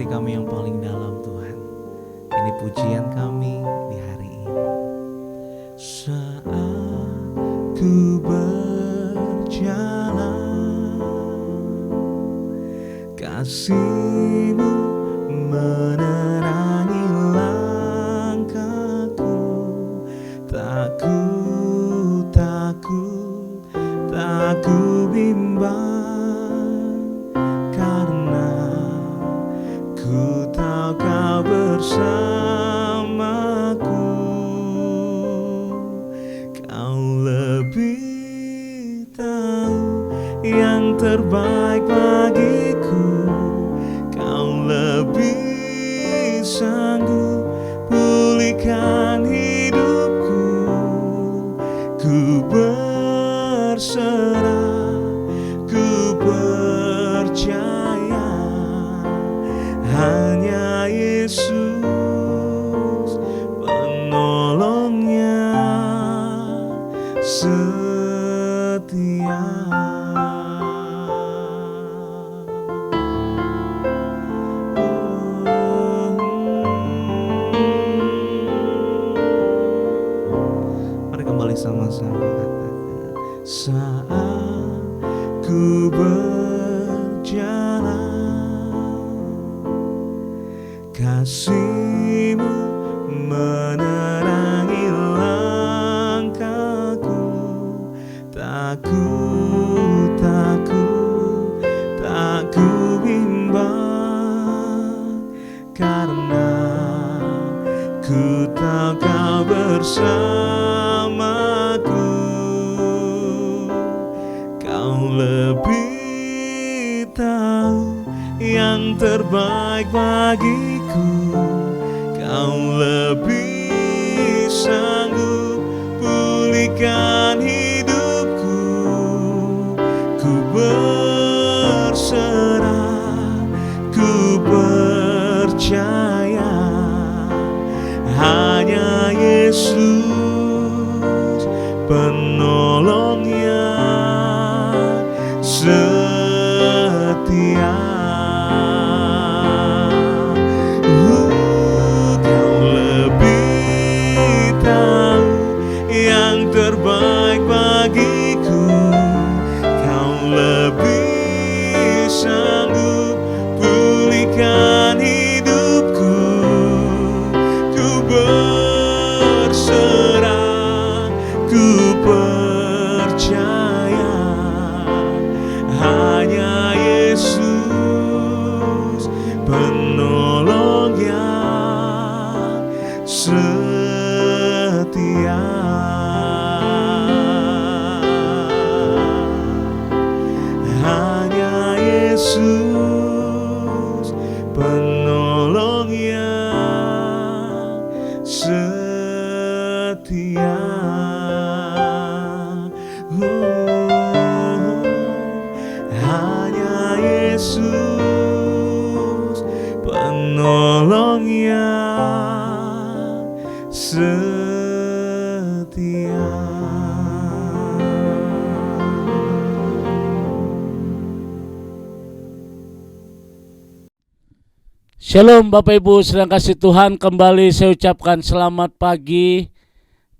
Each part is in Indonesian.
hati kami yang paling dalam Tuhan. Ini pujian kami di hari ini. Saat ku berjalan, kasih-Mu menerangi langkahku. Tak ku bimbang, karena ku tahu Kau bersamaku. Kau lebih tahu yang terbaik bagiku. Kau lebih sanggup pulihkan hidupku. Ku berserah, ku percaya, hanya Yesus penolongnya setia. Mari kembali sama-sama katakan. Saat ku berjalan, kasih-Mu menerangi langkahku. Tak ku bimbang, karena ku tahu Kau bersamaku. Kau lebih tahu yang terbaik bagiku. Kau lebih sanggup pulihkan hidupku. Ku berserah, ku percaya, hanya Yesus penolongnya setia. Kau lebih tahu yang terbaik bagiku. Kau lebih sanggup pulihkan hidupku. Ku berserah, ku percaya, hanya Yesus penolongnya setia. Hanya Yesus penolongnya setia. Hanya Yesus penolongnya setia. Shalom Bapak Ibu sedang kasih Tuhan, kembali saya ucapkan selamat pagi.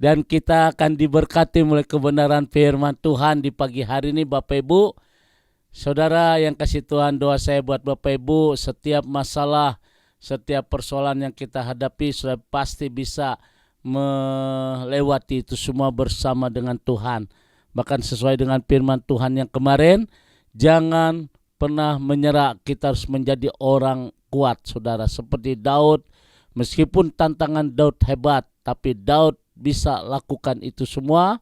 Dan kita akan diberkati oleh kebenaran firman Tuhan di pagi hari ini Bapak Ibu. Saudara yang kasih Tuhan, doa saya buat Bapak Ibu, setiap masalah, setiap persoalan yang kita hadapi sudah pasti bisa melewati itu semua bersama dengan Tuhan. Bahkan sesuai dengan firman Tuhan yang kemarin, jangan pernah menyerah, kita harus menjadi orang kuat saudara. Seperti Daud, meskipun tantangan Daud hebat, tapi Daud bisa lakukan itu semua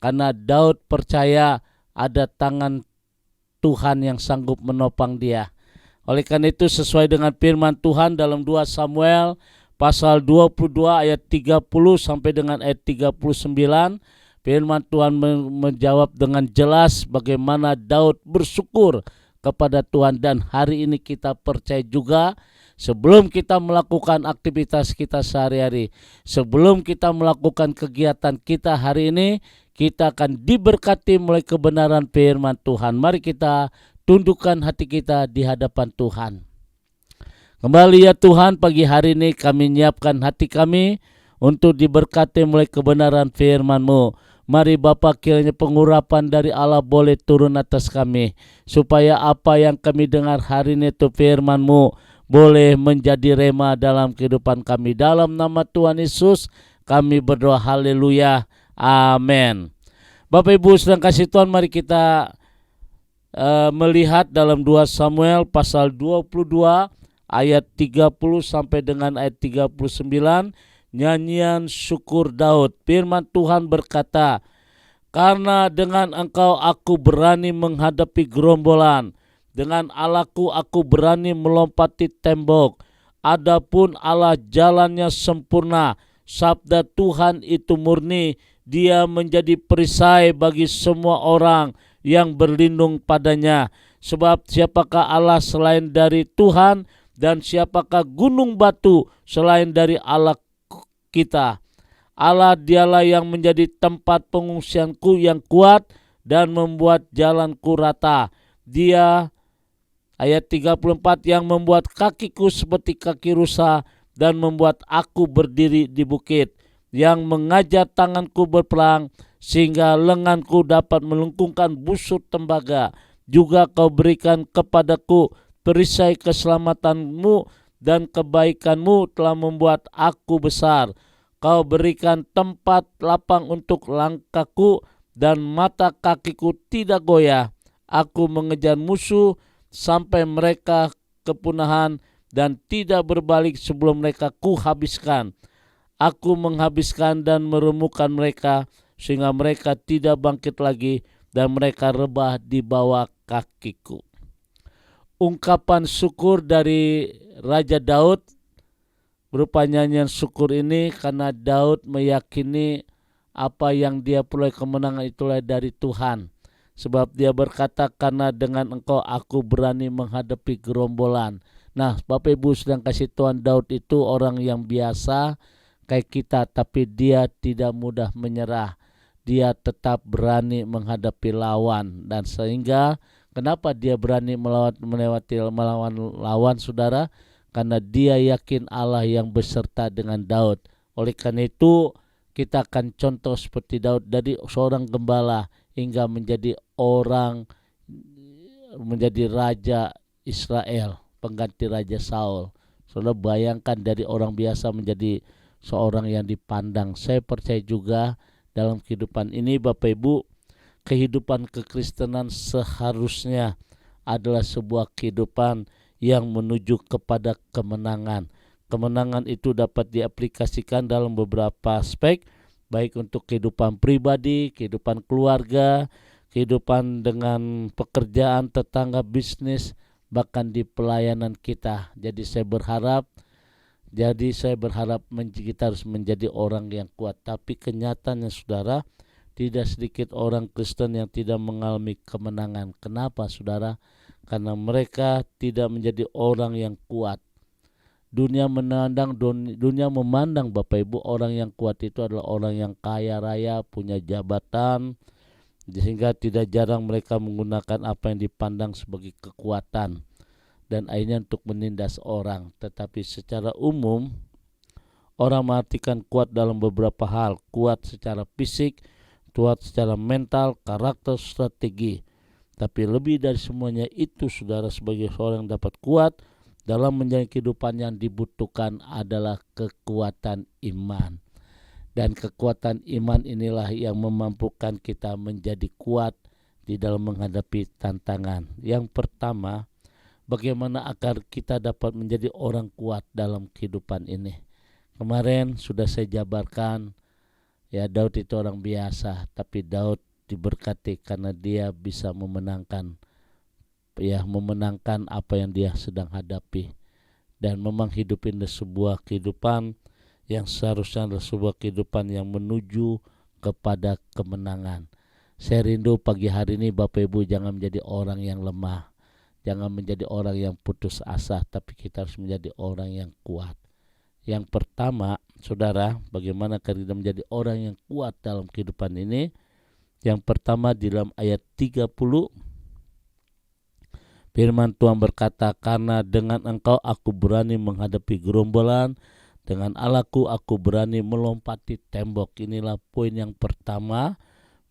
karena Daud percaya ada tangan Tuhan yang sanggup menopang dia. Oleh karena itu sesuai dengan firman Tuhan dalam 2 Samuel pasal 22 ayat 30 sampai dengan ayat 39, firman Tuhan menjawab dengan jelas bagaimana Daud bersyukur kepada Tuhan. Dan hari ini kita percaya juga, sebelum kita melakukan aktivitas kita sehari-hari, sebelum kita melakukan kegiatan kita hari ini, kita akan diberkati mulai kebenaran firman Tuhan. Mari kita tundukkan hati kita di hadapan Tuhan. Kembali ya Tuhan, pagi hari ini kami menyiapkan hati kami untuk diberkati mulai kebenaran firman-Mu. Mari Bapa, kiranya pengurapan dari Allah boleh turun atas kami, supaya apa yang kami dengar hari ini itu firman-Mu boleh menjadi rema dalam kehidupan kami. Dalam nama Tuhan Yesus kami berdoa, haleluya, amin. Bapak Ibu sedang kasih Tuhan, mari kita melihat dalam 2 Samuel pasal 22 ayat 30 sampai dengan ayat 39, nyanyian syukur Daud. Firman Tuhan berkata, karena dengan Engkau aku berani menghadapi gerombolan, dengan Allahku aku berani melompati tembok. Adapun Allah jalannya sempurna, sabda Tuhan itu murni, Dia menjadi perisai bagi semua orang yang berlindung padanya. Sebab siapakah Allah selain dari Tuhan, dan siapakah gunung batu selain dari Allah kita? Allah dialah yang menjadi tempat pengungsianku yang kuat dan membuat jalanku rata. Dia, ayat 34, yang membuat kakiku seperti kaki rusa dan membuat aku berdiri di bukit, yang mengajar tanganku berperang sehingga lenganku dapat melengkungkan busur tembaga. Juga Kau berikan kepadaku perisai keselamatanmu, dan kebaikanmu telah membuat aku besar. Kau berikan tempat lapang untuk langkahku, dan mata kakiku tidak goyah. Aku mengejar musuh sampai mereka kepunahan, dan tidak berbalik sebelum mereka kuhabiskan. Aku menghabiskan dan meremukkan mereka, sehingga mereka tidak bangkit lagi, dan mereka rebah di bawah kakiku. Ungkapan syukur dari Raja Daud berupa nyanyian syukur ini karena Daud meyakini apa yang dia peroleh kemenangan itulah dari Tuhan. Sebab dia berkata, karena dengan Engkau aku berani menghadapi gerombolan. Nah, Bapak Ibu sedang kasih Tuhan, Daud itu orang yang biasa kayak kita, tapi dia tidak mudah menyerah. Dia tetap berani menghadapi lawan, dan sehingga kenapa dia berani melawan lawan, saudara? Karena dia yakin Allah yang beserta dengan Daud. Oleh karena itu kita akan contoh seperti Daud, dari seorang gembala hingga menjadi raja Israel, pengganti Raja Saul. Saudara bayangkan, dari orang biasa menjadi seorang yang dipandang. Saya percaya juga dalam kehidupan ini Bapak Ibu, kehidupan kekristenan seharusnya adalah sebuah kehidupan yang menuju kepada kemenangan. Kemenangan itu dapat diaplikasikan dalam beberapa aspek, baik untuk kehidupan pribadi, kehidupan keluarga, kehidupan dengan pekerjaan, tetangga, bisnis, bahkan di pelayanan kita. Jadi saya berharap kita harus menjadi orang yang kuat. Tapi kenyataannya saudara, tidak sedikit orang Kristen yang tidak mengalami kemenangan. Kenapa saudara? Karena mereka tidak menjadi orang yang kuat. Dunia memandang Bapak Ibu, orang yang kuat itu adalah orang yang kaya raya, punya jabatan, sehingga tidak jarang mereka menggunakan apa yang dipandang sebagai kekuatan, dan akhirnya untuk menindas orang. Tetapi secara umum orang mengartikan kuat dalam beberapa hal. Kuat secara fisik, kuat secara mental, karakter, strategi. Tapi lebih dari semuanya itu saudara, sebagai seorang yang dapat kuat dalam menjalani kehidupan, yang dibutuhkan adalah kekuatan iman. Dan kekuatan iman inilah yang memampukan kita menjadi kuat di dalam menghadapi tantangan. Yang pertama, bagaimana agar kita dapat menjadi orang kuat dalam kehidupan ini. Kemarin sudah saya jabarkan, ya, Daud itu orang biasa, tapi Daud diberkati karena dia bisa memenangkan apa yang dia sedang hadapi, dan memang hidup ini sebuah kehidupan yang seharusnya adalah sebuah kehidupan yang menuju kepada kemenangan. Saya rindu pagi hari ini Bapak Ibu jangan menjadi orang yang lemah, jangan menjadi orang yang putus asa, tapi kita harus menjadi orang yang kuat. Yang pertama, saudara, bagaimana kita menjadi orang yang kuat dalam kehidupan ini? Yang pertama di dalam ayat 30, Firman Tuhan berkata, karena dengan engkau aku berani menghadapi gerombolan, dengan Allahku aku berani melompati tembok. Inilah poin yang pertama,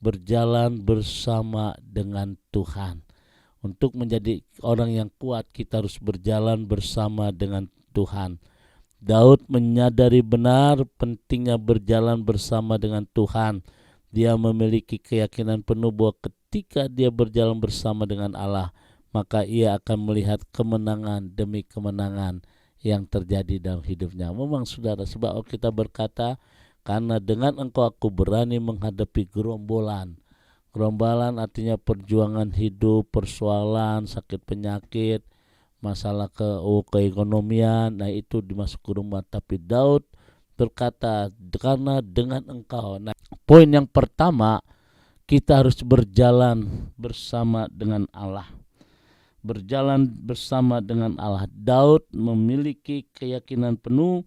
berjalan bersama dengan Tuhan. Untuk menjadi orang yang kuat, kita harus berjalan bersama dengan Tuhan. Daud menyadari benar pentingnya berjalan bersama dengan Tuhan. Dia memiliki keyakinan penuh bahwa ketika dia berjalan bersama dengan Allah, maka ia akan melihat kemenangan demi kemenangan yang terjadi dalam hidupnya. Memang saudara, sebab kita berkata, karena dengan engkau aku berani menghadapi gerombolan. Gerombolan artinya perjuangan hidup, persoalan, sakit penyakit, masalah keekonomian. Nah, itu dimasuk ke rumah. Tapi Daud berkata, karena dengan engkau. Nah, poin yang pertama, kita harus berjalan bersama dengan Allah. Berjalan bersama dengan Allah. Daud memiliki keyakinan penuh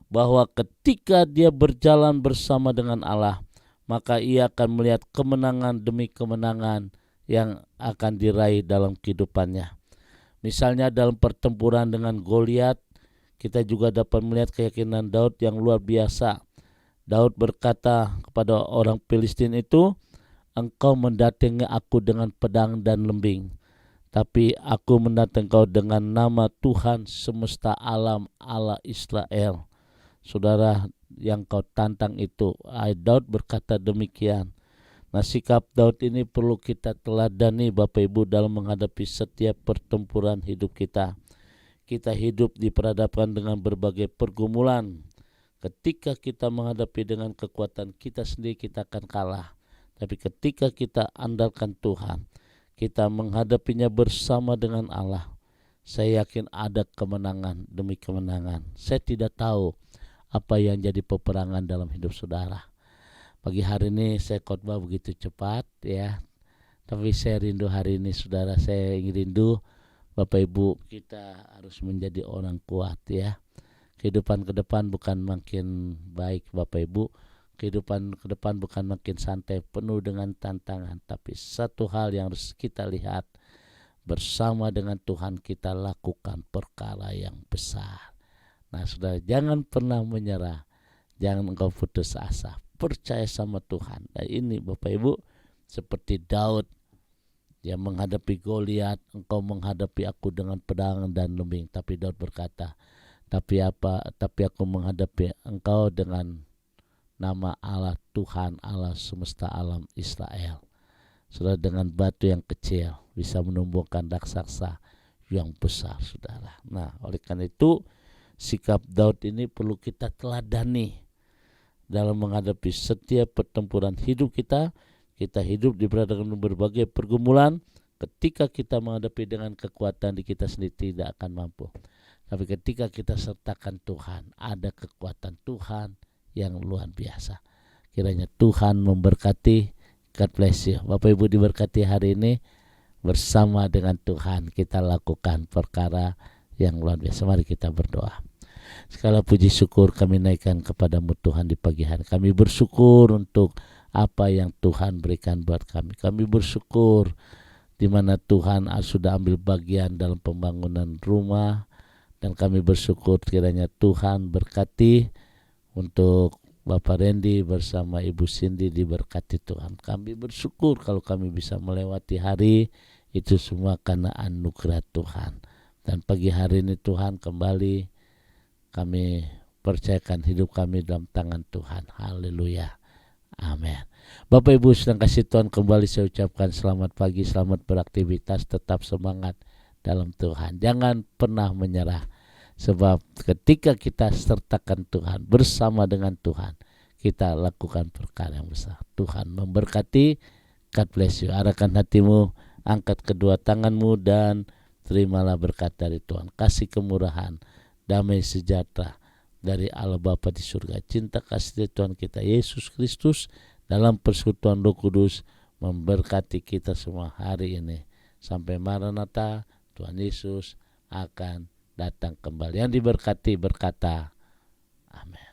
bahwa ketika dia berjalan bersama dengan Allah, maka ia akan melihat kemenangan demi kemenangan yang akan diraih dalam kehidupannya. Misalnya dalam pertempuran dengan Goliat, kita juga dapat melihat keyakinan Daud yang luar biasa. Daud berkata kepada orang Filistin itu, engkau mendatangi aku dengan pedang dan lembing, tapi aku mendatangi engkau dengan nama Tuhan semesta alam, Allah Israel. Saudara, yang kau tantang itu. Daud berkata demikian. Nah, sikap Daud ini perlu kita teladani Bapak Ibu dalam menghadapi setiap pertempuran hidup kita. Kita hidup diperhadapkan dengan berbagai pergumulan. Ketika kita menghadapi dengan kekuatan kita sendiri, kita akan kalah. Tapi ketika kita andalkan Tuhan, kita menghadapinya bersama dengan Allah, saya yakin ada kemenangan demi kemenangan. Saya tidak tahu apa yang jadi peperangan dalam hidup saudara. Pagi hari ini saya khotbah begitu cepat ya, tapi saya rindu hari ini saudara, saya rindu Bapak Ibu kita harus menjadi orang kuat ya. Kehidupan ke depan bukan makin baik Bapak Ibu, kehidupan ke depan bukan makin santai penuh dengan tantangan, tapi satu hal yang harus kita lihat, bersama dengan Tuhan kita lakukan perkara yang besar. Nah saudara, jangan pernah menyerah, jangan engkau putus asa, percaya sama Tuhan. Dan ini Bapak Ibu seperti Daud yang menghadapi Goliat, engkau menghadapi aku dengan pedang dan lembing. Tapi Daud berkata, tapi aku menghadapi engkau dengan nama Allah Tuhan, Allah semesta alam Israel. Saudara, dengan batu yang kecil bisa menumbuhkan raksasa yang besar saudara. Nah oleh karena itu sikap Daud ini perlu kita teladani dalam menghadapi setiap pertempuran hidup kita. Kita hidup diperhadapkan berbagai pergumulan. Ketika kita menghadapi dengan kekuatan di kita sendiri tidak akan mampu. Tapi ketika kita sertakan Tuhan, ada kekuatan Tuhan yang luar biasa. Kiranya Tuhan memberkati. God bless you. Bapak Ibu diberkati hari ini, bersama dengan Tuhan kita lakukan perkara yang luar biasa. Mari kita berdoa. Segala puji syukur kami naikkan kepadamu Tuhan di pagi hari. Kami bersyukur untuk apa yang Tuhan berikan buat kami. Kami bersyukur di mana Tuhan sudah ambil bagian dalam pembangunan rumah. Dan kami bersyukur kiranya Tuhan berkati untuk Bapak Randy bersama Ibu Cindy, diberkati Tuhan. Kami bersyukur kalau kami bisa melewati hari itu semua karena anugerah Tuhan. Dan pagi hari ini Tuhan kembali kami percayakan hidup kami dalam tangan Tuhan. Haleluya. Amin. Bapak Ibu sedang kasih Tuhan, kembali saya ucapkan selamat pagi, selamat beraktivitas, tetap semangat dalam Tuhan. Jangan pernah menyerah. Sebab ketika kita sertakan Tuhan, bersama dengan Tuhan, kita lakukan perkara yang besar. Tuhan memberkati. God bless you. Arahkan hatimu, angkat kedua tanganmu dan terimalah berkat dari Tuhan. Kasih kemurahan, damai sejahtera dari Allah Bapa di surga, cinta kasih dari Tuhan kita Yesus Kristus dalam persekutuan Roh Kudus memberkati kita semua hari ini. Sampai Maranatha, Tuhan Yesus akan datang kembali. Yang diberkati berkata, amin.